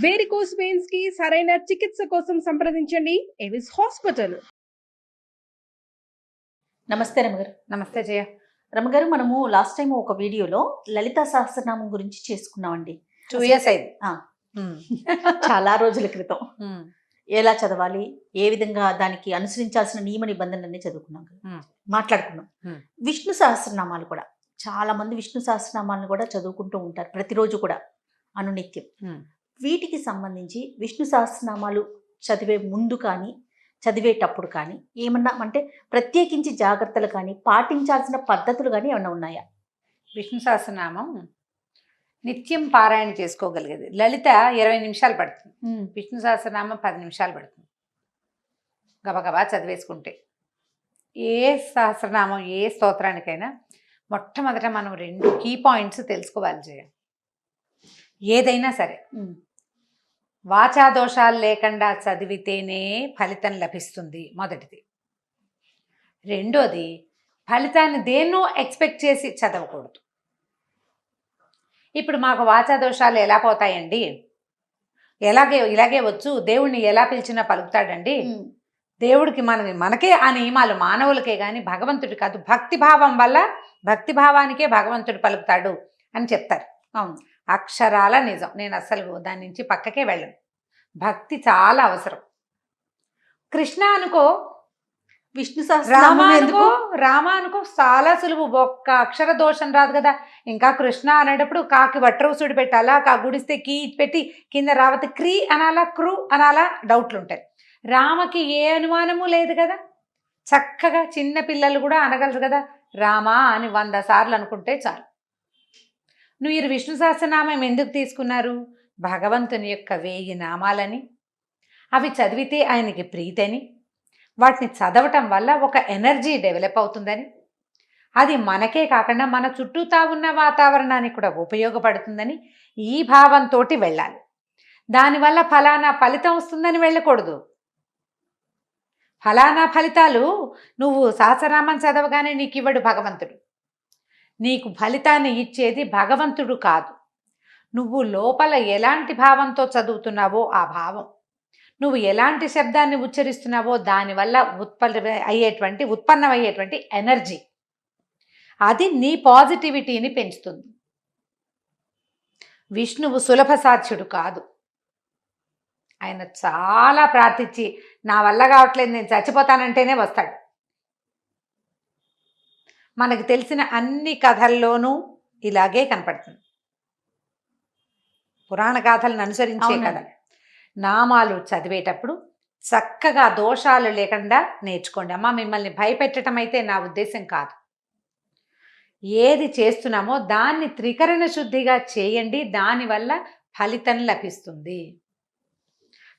Varicose veins కి సరైన చికిత్స కోసం సంప్రదించండి ఎవిస్ హాస్పిటల్. నమస్తే రమగారు. నమస్తే జయ. రమగారు, మనము లాస్ట్ టైం ఒక వీడియోలో లలితా సహస్రనామం గురించి చేసుకున్నామండి. 2 years అయింది. చాలా రోజుల క్రితం. ఎలా చదవాలి, ఏ విధంగా దానికి అనుసరించాల్సిన నియమ నిబంధనలన్నీ చదువుకున్నాం, మాట్లాడుకున్నాం. విష్ణు సహస్రనామాలు కూడా చాలా మంది విష్ణు సహస్రనామాలను కూడా చదువుకుంటూ ఉంటారు ప్రతిరోజు కూడా అనునిత్యం. వీటికి సంబంధించి విష్ణు సహస్రనామాలు చదివే ముందు కానీ చదివేటప్పుడు కానీ ఏమన్నా అంటే ప్రత్యేకించి జాగ్రత్తలు కానీ పాటించాల్సిన పద్ధతులు కానీ ఏమన్నా ఉన్నాయా? విష్ణు సహస్రనామం నిత్యం పారాయణ చేసుకోగలిగేది. లలిత 20 నిమిషాలు పడుతుంది, విష్ణు సహస్రనామం 10 నిమిషాలు పడుతుంది. గబగబా చదివేసుకుంటే ఏ సహస్రనామం ఏ స్తోత్రానికైనా మొట్టమొదట మనం 2 కీ పాయింట్స్ తెలుసుకోవాలి జయ. ఏదైనా సరే వాచా దోషాలు లేకుండా చదివితేనే ఫలితం లభిస్తుంది, మొదటిది. రెండోది, ఫలితాన్ని దేన్నో ఎక్స్పెక్ట్ చేసి చదవకూడదు. ఇప్పుడు మాకు వాచా దోషాలు ఎలా పోతాయండి, ఇలాగే వచ్చు, దేవుడిని ఎలా పిలిచినా పలుకుతాడండి, దేవుడికి మనకే ఆ నియమాలు, మానవులకే కానీ భగవంతుడి కాదు, భక్తిభావం వల్ల భక్తిభావానికే భగవంతుడు పలుకుతాడు అని చెప్తారు. అవును, అక్షరాల నిజం. నేను అస్సలు దాని నుంచి పక్కకే వెళ్ళను. భక్తి చాలా అవసరం. కృష్ణ అనుకో, విష్ణు రామ అనుకో చాలా సులువు, ఒక్క అక్షర దోషం రాదు కదా. ఇంకా కృష్ణ అనేటప్పుడు కాకి వట్రవుసుడి పెట్టాలా, కా గుడిస్తే కీ పెట్టి కింద రావతి క్రీ అనాలా, క్రూ అనాలా, డౌట్లు ఉంటాయి. రామకి ఏ అనుమానము లేదు కదా, చక్కగా చిన్న పిల్లలు కూడా అనగలరు కదా రామా అని 100 సార్లు అనుకుంటే చాలు. మీరు విష్ణు సహస్రనామం ఎందుకు తీసుకున్నారు? భగవంతుని యొక్క 1000 నామాలని, అవి చదివితే ఆయనకి ప్రీతని, వాటిని చదవటం వల్ల ఒక ఎనర్జీ డెవలప్ అవుతుందని, అది మనకే కాకుండా మన చుట్టూతా ఉన్న వాతావరణానికి కూడా ఉపయోగపడుతుందని ఈ భావంతో వెళ్ళాలి. దానివల్ల ఫలానా ఫలితం వస్తుందని వెళ్ళకూడదు. ఫలానా ఫలితాలు నువ్వు సహస్రనామం చదవగానే నీకు ఇవ్వడు భగవంతుడు. నీకు ఫలితాన్ని ఇచ్చేది భగవంతుడు కాదు, నువ్వు లోపల ఎలాంటి భావంతో చదువుతున్నావో ఆ భావం, నువ్వు ఎలాంటి శబ్దాన్ని ఉచ్చరిస్తున్నావో దానివల్ల ఉత్పన్నమయ్యేటువంటి ఎనర్జీ, అది నీ పాజిటివిటీని పెంచుతుంది. విష్ణువు సులభ సాధ్యుడు కాదు. ఆయన చాలా ప్రార్థించి నా వల్ల కావట్లేదు, నేను చచ్చిపోతానంటేనే వస్తాడు. మనకు తెలిసిన అన్ని కథల్లోనూ ఇలాగే కనపడుతుంది. పురాణ గాథలను అనుసరించే కథ. నామాలు చదివేటప్పుడు చక్కగా దోషాలు లేకుండా నేర్చుకోండి. అమ్మ, మిమ్మల్ని భయపెట్టడం అయితే నా ఉద్దేశం కాదు. ఏది చేస్తున్నామో దాన్ని త్రికరణ శుద్ధిగా చేయండి, దానివల్ల ఫలితం లభిస్తుంది.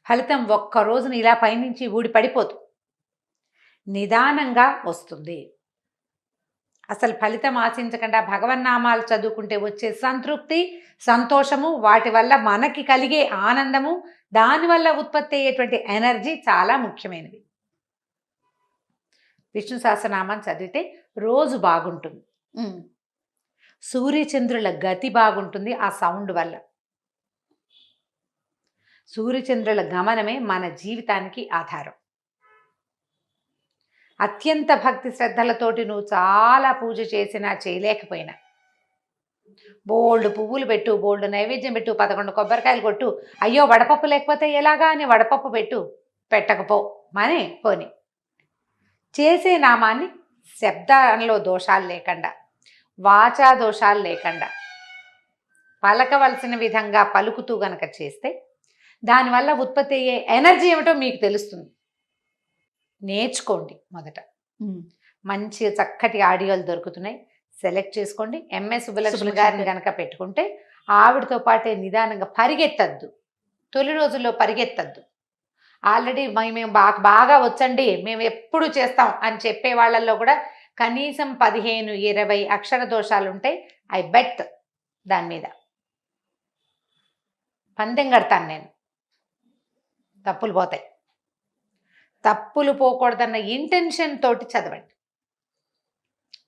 ఫలితం ఒక్క రోజున ఇలా పైనుంచి ఊడి పడిపోదు, నిదానంగా వస్తుంది. అసలు ఫలితం ఆశించకుండా భగవన్నామాలు చదువుకుంటే వచ్చే సంతృప్తి, సంతోషము, వాటి వల్ల మనకి కలిగే ఆనందము, దానివల్ల ఉత్పత్తి అయ్యేటువంటి ఎనర్జీ చాలా ముఖ్యమైనవి. విష్ణు సహస్రనామం చదివితే రోజు బాగుంటుంది, సూర్యచంద్రుల గతి బాగుంటుంది. ఆ సౌండ్ వల్ల సూర్యచంద్రుల గమనమే మన జీవితానికి ఆధారం. అత్యంత భక్తి శ్రద్ధలతోటి నువ్వు చాలా పూజ చేసినా చేయలేకపోయినా, బోల్డ్ పువ్వులు పెట్టు, బోల్డ్ నైవేద్యం పెట్టు, 11 కొబ్బరికాయలు కొట్టు, అయ్యో వడపప్పు లేకపోతే ఎలాగా అని వడపప్పు పెట్టు, పెట్టకపో మని పోని, చేసే నామాన్ని శబ్దంలో దోషాలు లేకుండా, వాచా దోషాలు లేకుండా పలకవలసిన విధంగా పలుకుతూ గనక చేస్తే దానివల్ల ఉత్పత్తి అయ్యే ఎనర్జీ ఏమిటో మీకు తెలుస్తుంది. నేర్చుకోండి. మొదట మంచి చక్కటి ఆడియోలు దొరుకుతున్నాయి, సెలెక్ట్ చేసుకోండి. ఎంఎస్ సుబ్బలక్ష్మి గారిని కనుక పెట్టుకుంటే ఆవిడతో పాటే నిదానంగా పరిగెత్తద్దు, తొలి రోజుల్లో పరిగెత్తద్దు. ఆల్రెడీ మేము బాగా వచ్చండి, మేము ఎప్పుడు చేస్తాం అని చెప్పే వాళ్ళల్లో కూడా కనీసం 15-20 అక్షర దోషాలు ఉంటాయి. ఐ బెట్ దాని మీద పందెం కడతాను నేను, తప్పులు పోతాయి. తప్పులు పోకూడదన్న ఇంటెన్షన్ తోటి చదవండి.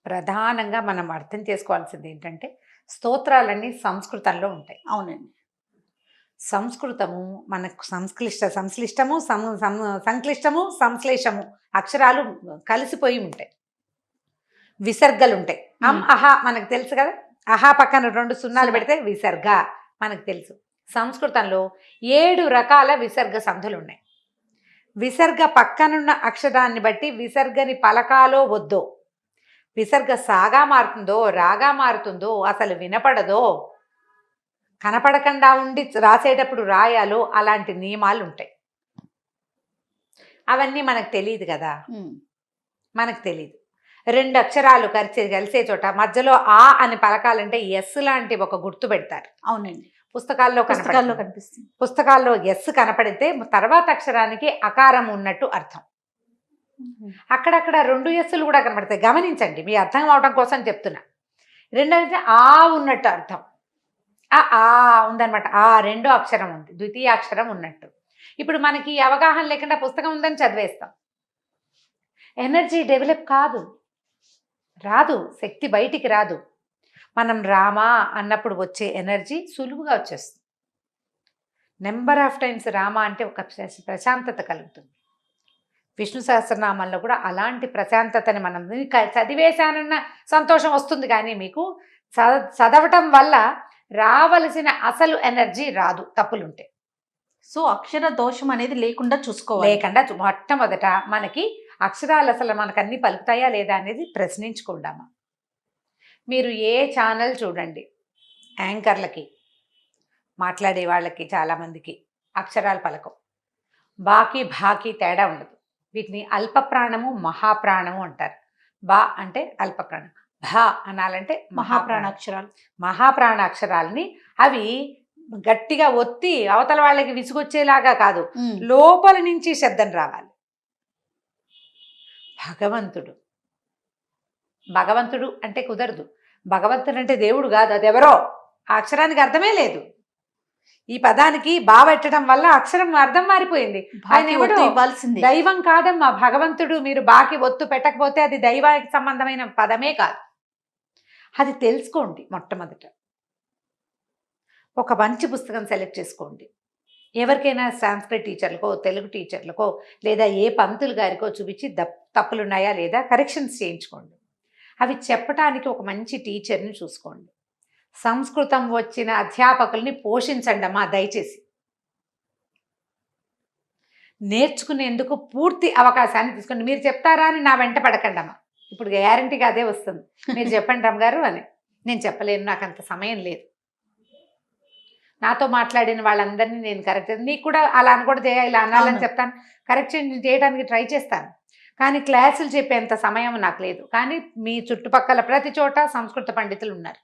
ప్రధానంగా మనం అర్థం చేసుకోవాల్సింది ఏంటంటే స్తోత్రాలన్నీ సంస్కృతంలో ఉంటాయి. అవునండి. సంస్కృతము మనకు సంశ్లిష్టము సంక్లిష్టము సంశ్లేషము అక్షరాలు కలిసిపోయి ఉంటాయి, విసర్గలు ఉంటాయి. అహ మనకు తెలుసు కదా, అహా పక్కన 2 సున్నాలు పెడితే విసర్గ మనకు తెలుసు. సంస్కృతంలో 7 రకాల విసర్గ సంధులు ఉన్నాయి. విసర్గ పక్కనున్న అక్షరాన్ని బట్టి విసర్గని పలకాలో వద్దో, విసర్గ సాగా మారుతుందో రాగా మారుతుందో, అసలు వినపడదో, కనపడకుండా ఉండి రాసేటప్పుడు రాయాలో, అలాంటి నియమాలు ఉంటాయి. అవన్నీ మనకు తెలియదు కదా, మనకు తెలియదు. 2 అక్షరాలు కలిసే చోట మధ్యలో ఆ అని పలకాలంటే ఎస్ లాంటి ఒక గుర్తు పెడతారు. అవునండి, పుస్తకాల్లో కనిపిస్తుంది. పుస్తకాల్లో ఎస్ కనపడితే తర్వాత అక్షరానికి అకారం ఉన్నట్టు అర్థం. అక్కడక్కడ 2 ఎస్సులు కూడా కనపడతాయి, గమనించండి, మీ అర్థం అవడం కోసం చెప్తున్నా. రెండోది ఆ ఉన్నట్టు అర్థం, ఆ ఉందనమాట, ఆ 2వ అక్షరం ఉంది, ద్వితీయ అక్షరం ఉన్నట్టు. ఇప్పుడు మనకి అవగాహన లేకుండా పుస్తకం ఉందని చదివేస్తాం, ఎనర్జీ డెవలప్ కాదు, రాదు, శక్తి బయటికి రాదు. మనం రామా అన్నప్పుడు వచ్చే ఎనర్జీ సులువుగా వచ్చేస్తుంది. నెంబర్ ఆఫ్ టైమ్స్ రామ అంటే ఒక ప్రశాంతత కలుగుతుంది. విష్ణు సహస్రనామంలో కూడా అలాంటి ప్రశాంతతని మనం చదివేశానన్న సంతోషం వస్తుంది, కానీ మీకు చదవటం వల్ల రావలసిన అసలు ఎనర్జీ రాదు, తప్పులుంటే. సో అక్షర దోషం అనేది లేకుండా చూసుకోవాలి. లేకుండా మొట్టమొదట మనకి అక్షరాలు అసలు మనకు అన్ని పలుకుతాయా లేదా అనేది ప్రశ్నించుకుందామా. మీరు ఏ ఛానల్ చూడండి, యాంకర్లకి, మాట్లాడే వాళ్ళకి చాలామందికి అక్షరాలు పలకం, బాకి భాకి తేడా ఉండదు. వీటిని అల్పప్రాణము మహాప్రాణము అంటారు. బా అంటే అల్పప్రాణం, భా అనాలంటే మహాప్రాణ అక్షరాలు. మహాప్రాణ అక్షరాలని అవి గట్టిగా ఒత్తి అవతల వాళ్ళకి విసుగొచ్చేలాగా కాదు, లోపల నుంచి శబ్దం రావాలి. భగవంతుడు అంటే కుదరదు. భగవంతుడు అంటే దేవుడు కాదు, అది ఎవరో. ఆ అక్షరానికి అర్థమే లేదు. ఈ పదానికి బా పెట్టడం వల్ల అక్షరం అర్థం మారిపోయింది. ఆయన ఎవడో దైవం కాదమ్మా భగవంతుడు. మీరు బాకి ఒత్తు పెట్టకపోతే అది దైవానికి సంబంధమైన పదమే కాదు. అది తెలుసుకోండి. మొట్టమొదట ఒక మంచి పుస్తకం సెలెక్ట్ చేసుకోండి. ఎవరికైనా సాంస్క్రిట్ టీచర్లకో, తెలుగు టీచర్లకో, లేదా ఏ పంతులు గారికో చూపించి తప్పులున్నాయా లేదా కరెక్షన్స్ చేయించుకోండి. అవి చెప్పటానికి ఒక మంచి టీచర్ని చూసుకోండి. సంస్కృతం వచ్చిన అధ్యాపకుల్ని పోషించండి అమ్మా దయచేసి. నేర్చుకునేందుకు పూర్తి అవకాశాన్ని తీసుకోండి. మీరు చెప్తారా అని నా వెంట పడకండి అమ్మా. ఇప్పుడు గ్యారంటీగా అదే వస్తుంది, మీరు చెప్పండి రమ్మగారు అని. నేను చెప్పలేను, నాకు అంత సమయం లేదు. నాతో మాట్లాడిన వాళ్ళందరినీ నేను కరెక్ట్, నీకు కూడా అలా అనకూడదు, ఇలా అనాలని చెప్తాను, కరెక్షన్ చేయడానికి ట్రై చేస్తాను. కానీ క్లాసులు చెప్పేంత సమయం నాకు లేదు. కానీ మీ చుట్టుపక్కల ప్రతి చోట సంస్కృత పండితులు ఉన్నారు.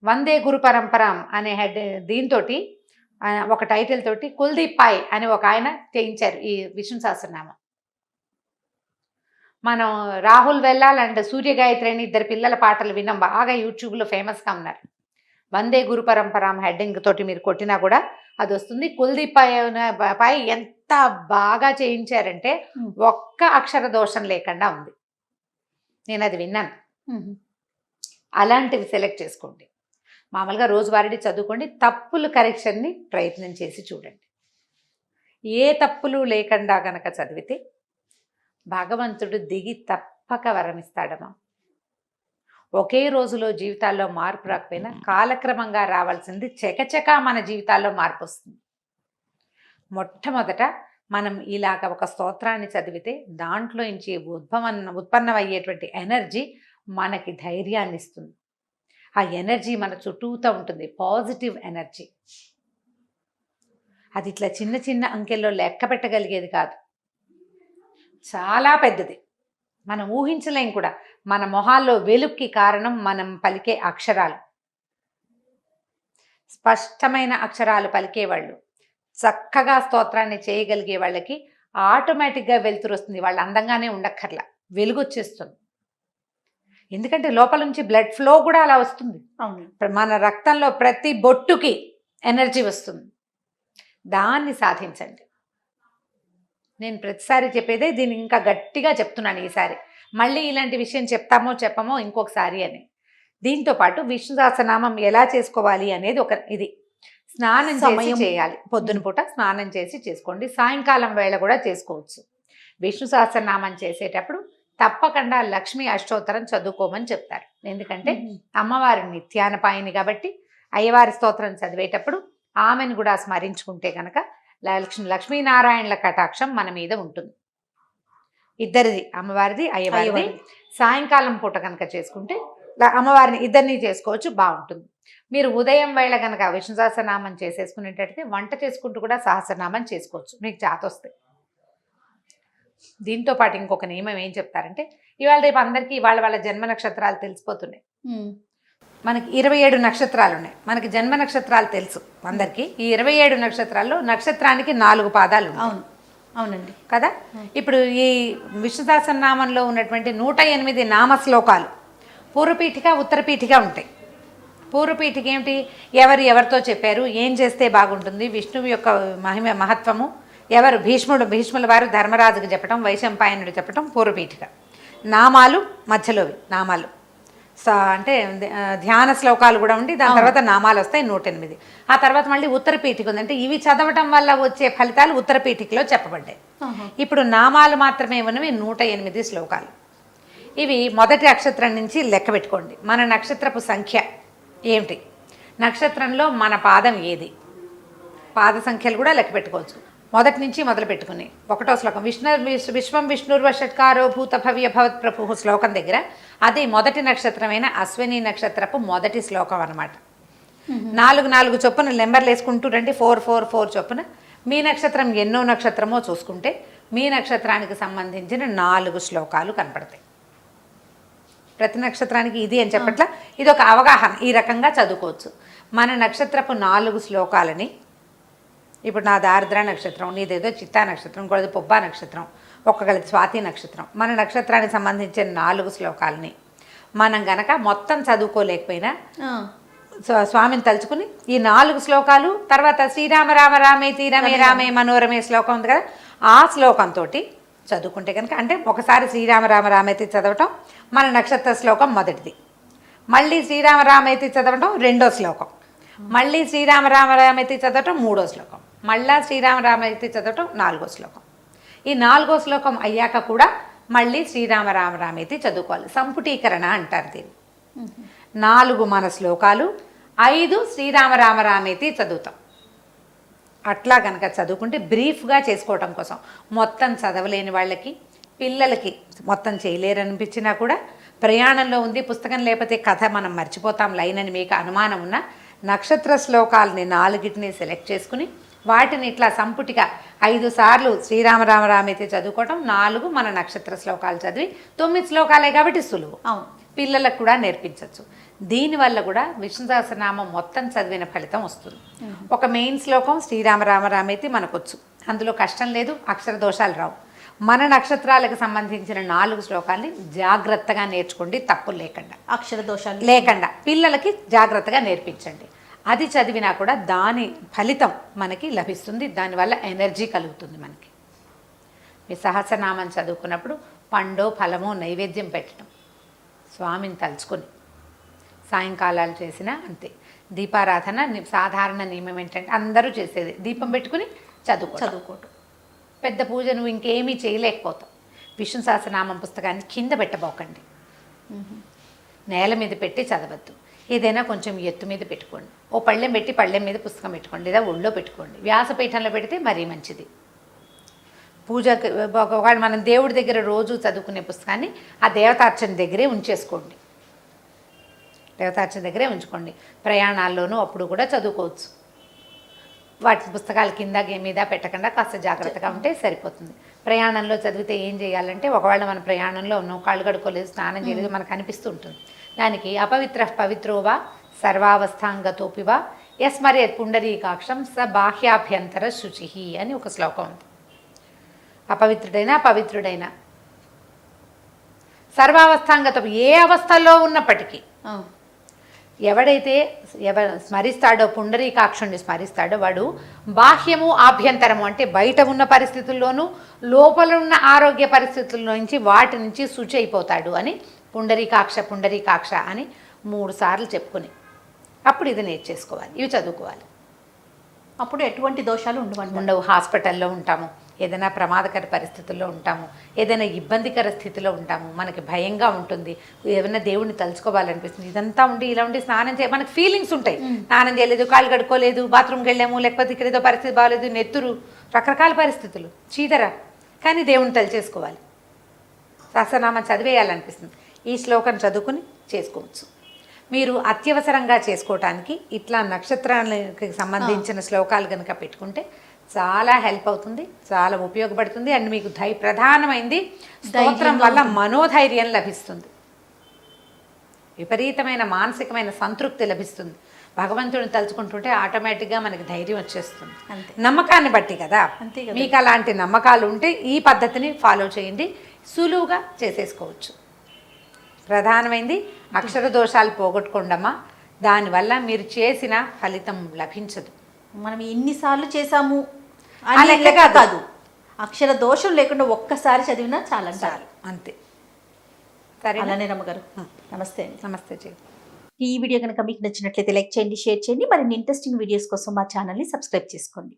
వందే గురు పరంపరాం అనే దీంతో ఒక టైటిల్ తోటి కుల్దీప్ పాయ్ అని ఒక ఆయన చేయించారు ఈ విష్ణు సహస్రనామం. మనం రాహుల్ వెల్లాల్ అండ్ సూర్య గాయత్రి అని 2 పిల్లల పాటలు విన్నాం, బాగా యూట్యూబ్లో ఫేమస్గా ఉన్నారు. వందే గురు పరంపరాం హెడ్డింగ్ తోటి మీరు కొట్టినా కూడా అది వస్తుంది. కుల్దీప్ పాయ్ ఎంత బాగా చేయించారంటే ఒక్క అక్షర దోషం లేకుండా ఉంది. నేను అది విన్నాను. అలాంటివి సెలెక్ట్ చేసుకోండి. మామూలుగా రోజువారీ చదువుకోండి. తప్పులు కరెక్షన్ని ప్రయత్నం చేసి చూడండి. ఏ తప్పులు లేకుండా గనక చదివితే భగవంతుడు దిగి తప్పక వరమిస్తాడమ్మా. ఒకే రోజులో జీవితాల్లో మార్పు రాకపోయినా కాలక్రమంగా రావాల్సింది చకచకా మన జీవితాల్లో మార్పు వస్తుంది. మొట్టమొదట మనం ఇలాగ ఒక స్తోత్రాన్ని చదివితే దాంట్లో నుంచి ఉత్పన్నమయ్యేటువంటి ఎనర్జీ మనకి ధైర్యాన్ని ఇస్తుంది. ఆ ఎనర్జీ మన చుట్టూతో ఉంటుంది, పాజిటివ్ ఎనర్జీ. అది ఇట్లా చిన్న చిన్న అంకెల్లో లెక్క పెట్టగలిగేది కాదు, చాలా పెద్దది. మనం ఊహించలేం కూడా. మన మొహాల్లో వెలుక్కి కారణం మనం పలికే అక్షరాలు. స్పష్టమైన అక్షరాలు పలికేవాళ్ళు, చక్కగా స్తోత్రాన్ని చేయగలిగే వాళ్ళకి ఆటోమేటిక్గా వెలుతురు వస్తుంది. వాళ్ళు అందంగానే ఉండక్కర్లా, వెలుగు వచ్చేస్తుంది. ఎందుకంటే లోపల నుంచి బ్లడ్ ఫ్లో కూడా అలా వస్తుంది. మన రక్తంలో ప్రతి బొట్టుకి ఎనర్జీ వస్తుంది. దాన్ని సాధించండి. నేను ప్రతిసారి చెప్పేదే, దీన్ని ఇంకా గట్టిగా చెప్తున్నాను ఈసారి. మళ్ళీ ఇలాంటి విషయం చెప్తామో చెప్పమో ఇంకొకసారి అని. దీంతోపాటు విష్ణు సహస్రనామం ఎలా చేసుకోవాలి అనేది ఒక ఇది. స్నానం చేసి సమయం. చేయాలి. పొద్దున పూట స్నానం చేసి చేసుకోండి. సాయంకాలం వేళ కూడా చేసుకోవచ్చు. విష్ణు సహస్రనామం చేసేటప్పుడు తప్పకుండా లక్ష్మీ అష్టోత్తరం చదువుకోమని చెప్తారు. ఎందుకంటే అమ్మవారి నిత్యానపాయిని కాబట్టి అయ్యవారి స్తోత్రం చదివేటప్పుడు ఆమెను కూడా స్మరించుకుంటే కనుక లక్ష్మీనారాయణల కటాక్షం మన మీద ఉంటుంది. ఇద్దరిది, అమ్మవారిది అయ్యవారిది. సాయంకాలం పూట కనుక చేసుకుంటే అమ్మవారిని ఇద్దరిని చేసుకోవచ్చు, బాగుంటుంది. మీరు ఉదయం వేళ కనుక విష్ణు సహస్రనామం చేసేసుకునేటట్టయితే వంట చేసుకుంటూ కూడా సహస్రనామం చేసుకోవచ్చు, మీకు జాతొస్తే. దీంతో పాటు ఇంకొక నియమం ఏం చెప్తారంటే, ఇవాళ రేపు అందరికీ వాళ్ళ జన్మ నక్షత్రాలు తెలిసిపోతున్నాయి. మనకి 27 నక్షత్రాలు ఉన్నాయి. మనకి జన్మ నక్షత్రాలు తెలుసు అందరికీ. ఈ 27 నక్షత్రాల్లో నక్షత్రానికి 4 పాదాలు. అవునండి కదా. ఇప్పుడు ఈ విష్ణు సహస్రనామంలో ఉన్నటువంటి 108 నామ శ్లోకాలు పూర్వపీఠిక ఉత్తరపీఠిక ఉంటాయి. పూర్వపీఠిక ఏమిటి, ఎవరితో చెప్పారు, ఏం చేస్తే బాగుంటుంది, విష్ణువు యొక్క మహత్వము, ఎవరు భీష్ముల వారు ధర్మరాజుకు చెప్పడం, వైశంపాయనుడు చెప్పడం పూర్వపీఠిక. నామాలు మధ్యలోవి, నామాలు అంటే ధ్యాన శ్లోకాలు కూడా ఉండి దాని తర్వాత నామాలు వస్తాయి 108. ఆ తర్వాత మళ్ళీ ఉత్తరపీఠిక ఉంది. అంటే ఇవి చదవటం వల్ల వచ్చే ఫలితాలు ఉత్తరపీఠికలో చెప్పబడ్డాయి. ఇప్పుడు నామాలు మాత్రమే ఉన్నవి 108 శ్లోకాలు. ఇవి మొదటి నక్షత్రం నుంచి లెక్క పెట్టుకోండి. మన నక్షత్రపు సంఖ్య ఏమిటి, నక్షత్రంలో మన పాదం ఏది, పాద సంఖ్యలు కూడా లెక్క పెట్టుకోవచ్చు. మొదటి నుంచి మొదలు పెట్టుకుని 1వ శ్లోకం విశ్వం విష్ణుర్వ షట్కారో భూత భవ్య భవత్ ప్రభు శ్లోకం దగ్గర అది మొదటి నక్షత్రమైన అశ్విని నక్షత్రపు మొదటి శ్లోకం అన్నమాట. 4 చొప్పున నెంబర్లు వేసుకుంటూ రండి, 4 చొప్పున. మీ నక్షత్రం ఎన్నో నక్షత్రమో చూసుకుంటే మీ నక్షత్రానికి సంబంధించిన 4 శ్లోకాలు కనపడతాయి. ప్రతి నక్షత్రానికి ఇది అని చెప్పట్లా, ఇది ఒక అవగాహన. ఈ రకంగా చదువుకోవచ్చు. మన నక్షత్రపు 4 శ్లోకాలని, ఇప్పుడు నాది ఆర్ద్ర నక్షత్రం, నీదేదో చిత్తా నక్షత్రం, ఇంకోది పొబ్బా నక్షత్రం, ఒక్కగలది స్వాతి నక్షత్రం. మన నక్షత్రానికి సంబంధించిన 4 శ్లోకాలని మనం గనక మొత్తం చదువుకోలేకపోయినా స్వామిని తలుచుకుని ఈ 4 శ్లోకాలు, తర్వాత శ్రీరామ రామ రామేతి రమే రామే మనోరమే శ్లోకం ఉంది కదా, ఆ శ్లోకంతో చదువుకుంటే కనుక, అంటే ఒకసారి శ్రీరామ రామ రామేతి చదవటం మన నక్షత్ర శ్లోకం మొదటిది, మళ్ళీ శ్రీరామ రామేతి చదవటం 2వ శ్లోకం, మళ్ళీ శ్రీరామ రామ రామేతి చదవటం 3వ శ్లోకం, మళ్ళా శ్రీరామ రామేతి చదవటం 4వ శ్లోకం. ఈ 4వ శ్లోకం అయ్యాక కూడా మళ్ళీ శ్రీరామ రామ రామేతి చదువుకోవాలి. సంపుటీకరణ అంటారు దీన్ని. 4 మన శ్లోకాలు, 5 శ్రీరామ రామ రామేతి చదువుతాం. అట్లా కనుక చదువుకుంటే బ్రీఫ్గా చేసుకోవటం కోసం, మొత్తం చదవలేని వాళ్ళకి, పిల్లలకి మొత్తం చేయలేరనిపించినా కూడా, ప్రయాణంలో ఉంది పుస్తకం లేకపోతే కథ మనం మర్చిపోతాం లైన్ అని మీకు అనుమానం ఉన్న నక్షత్ర శ్లోకాలని 4ని సెలెక్ట్ చేసుకుని వాటిని ఇట్లా సంపుటిగా 5 సార్లు శ్రీరామ రామ రామేతి చదువుకోవటం, 4 మన నక్షత్ర శ్లోకాలు చదివి 9 శ్లోకాలే కాబట్టి సులువు. పిల్లలకు కూడా నేర్పించవచ్చు. దీనివల్ల కూడా విష్ణు సహస్రనామం మొత్తం చదివిన ఫలితం వస్తుంది. ఒక మెయిన్ శ్లోకం శ్రీరామ రామ రామేతి మనకొచ్చు, అందులో కష్టం లేదు, అక్షర దోషాలు రావు. మన నక్షత్రాలకు సంబంధించిన 4 శ్లోకాల్ని జాగ్రత్తగా నేర్చుకోండి, తప్పులు లేకుండా, అక్షర దోషాలు లేకుండా పిల్లలకి జాగ్రత్తగా నేర్పించండి. అది చదివినా కూడా దాని ఫలితం మనకి లభిస్తుంది. దానివల్ల ఎనర్జీ కలుగుతుంది మనకి. మీ సహస్రనామం చదువుకున్నప్పుడు పండో ఫలమో నైవేద్యం పెట్టడం, స్వామిని తలుచుకొని సాయంకాలాలు చేసినా అంతే. దీపారాధన సాధారణ నియమం ఏంటంటే అందరూ చేసేది, దీపం పెట్టుకుని చదువుకోవటం. పెద్ద పూజ నువ్వు ఇంకేమీ చేయలేకపోతావు. విష్ణు సహస్రనామం పుస్తకాన్ని కింద పెట్టబోకండి, నేల మీద పెట్టి చదవద్దు. ఏదైనా కొంచెం ఎత్తు మీద పెట్టుకోండి, ఓ పళ్ళెం పెట్టి పళ్ళెం మీద పుస్తకం పెట్టుకోండి, లేదా ఒళ్ళో పెట్టుకోండి. వ్యాసపీఠంలో పెడితే మరీ మంచిది. పూజకి ఒకవేళ మనం దేవుడి దగ్గర రోజు చదువుకునే పుస్తకాన్ని ఆ దేవతార్చన దగ్గరే ఉంచేసుకోండి, దేవతార్చన దగ్గరే ఉంచుకోండి. ప్రయాణాల్లోనూ అప్పుడు కూడా చదువుకోవచ్చు. వాటి పుస్తకాల కింద మీద పెట్టకుండా కాస్త జాగ్రత్తగా ఉంటే సరిపోతుంది. ప్రయాణంలో చదివితే ఏం చేయాలంటే, ఒకవేళ మన ప్రయాణంలో ఉన్నాం, కాళ్ళు కడుక్కోలేదు, స్నానం చేయలేదు, మనకు అనిపిస్తూ ఉంటుంది. దానికి అపవిత్ర పవిత్రోవా సర్వావస్థాంగతోపివా యస్మరేత్ పుండరీకాక్షం స బాహ్యాభ్యంతర శుచి అని ఒక శ్లోకం ఉంది. అపవిత్రుడైనా పవిత్రుడైనా సర్వావస్థాంగత, ఏ అవస్థలో ఉన్నప్పటికీ ఎవడైతే స్మరిస్తాడో, పుండరీకాక్షుణ్ణి స్మరిస్తాడో, వాడు బాహ్యము ఆభ్యంతరము అంటే బయట ఉన్న పరిస్థితుల్లోనూ లోపల ఉన్న ఆరోగ్య పరిస్థితుల నుంచి వాటి నుంచి శుచి అయిపోతాడు అని పుండరీకాక్ష అని 3 సార్లు చెప్పుకొని అప్పుడు ఇది నేర్చేసుకోవాలి, ఇవి చదువుకోవాలి. అప్పుడు ఎటువంటి దోషాలు ఉండవండి. ఉండవు. హాస్పిటల్లో ఉంటాము, ఏదైనా ప్రమాదకర పరిస్థితుల్లో ఉంటాము, ఏదైనా ఇబ్బందికర స్థితిలో ఉంటాము, మనకి భయంగా ఉంటుంది, ఏదైనా దేవుడిని తలుచుకోవాలనిపిస్తుంది, ఇదంతా ఉండి ఇలా ఉండి స్నానం చేయ మనకి ఫీలింగ్స్ ఉంటాయి. స్నానం చేయలేదు, కాళ్ళు కడుక్కోలేదు, బాత్రూమ్కి వెళ్ళాము, లేకపోతే ఇక్కడ ఏదో పరిస్థితి బాగాలేదు, నెత్తురు, రకరకాల పరిస్థితులు, చీదర, కానీ దేవుడిని తలుచేసుకోవాలి, సహస్రనామం చదివేయాలనిపిస్తుంది. ఈ శ్లోకం చదువుకుని చేసుకోవచ్చు. మీరు అత్యవసరంగా చేసుకోవటానికి ఇట్లా నక్షత్రాలకు సంబంధించిన శ్లోకాలు కనుక పెట్టుకుంటే చాలా హెల్ప్ అవుతుంది, చాలా ఉపయోగపడుతుంది. అండ్ మీకు ప్రధానమైంది స్తోత్రం వల్ల మనోధైర్యం లభిస్తుంది, విపరీతమైన మానసికమైన సంతృప్తి లభిస్తుంది. భగవంతుడిని తలుచుకుంటుంటే ఆటోమేటిక్గా మనకి ధైర్యం వచ్చేస్తుంది, నమ్మకాన్ని బట్టి కదా. మీకు అలాంటి నమ్మకాలు ఉంటే ఈ పద్ధతిని ఫాలో చేయండి, సులువుగా చేసేసుకోవచ్చు. ప్రధానమైంది అక్షర దోషాలు పోగొట్టుకోండమ్మా, దానివల్ల మీరు చేసిన ఫలితం లభించదు. మనం ఎన్నిసార్లు చేసాము అని లెక్క కాదు, అక్షర దోషం లేకుండా ఒక్కసారి చదివినా చాలా చాలు, అంతే. సరే, అలానే రమ్మగారు. నమస్తే అండి. నమస్తే జీ. ఈ వీడియో కనుక మీకు నచ్చినట్లయితే లైక్ చేయండి, షేర్ చేయండి. మరిన్ని ఇంట్రెస్టింగ్ వీడియోస్ కోసం మా ఛానల్ని సబ్స్క్రైబ్ చేసుకోండి.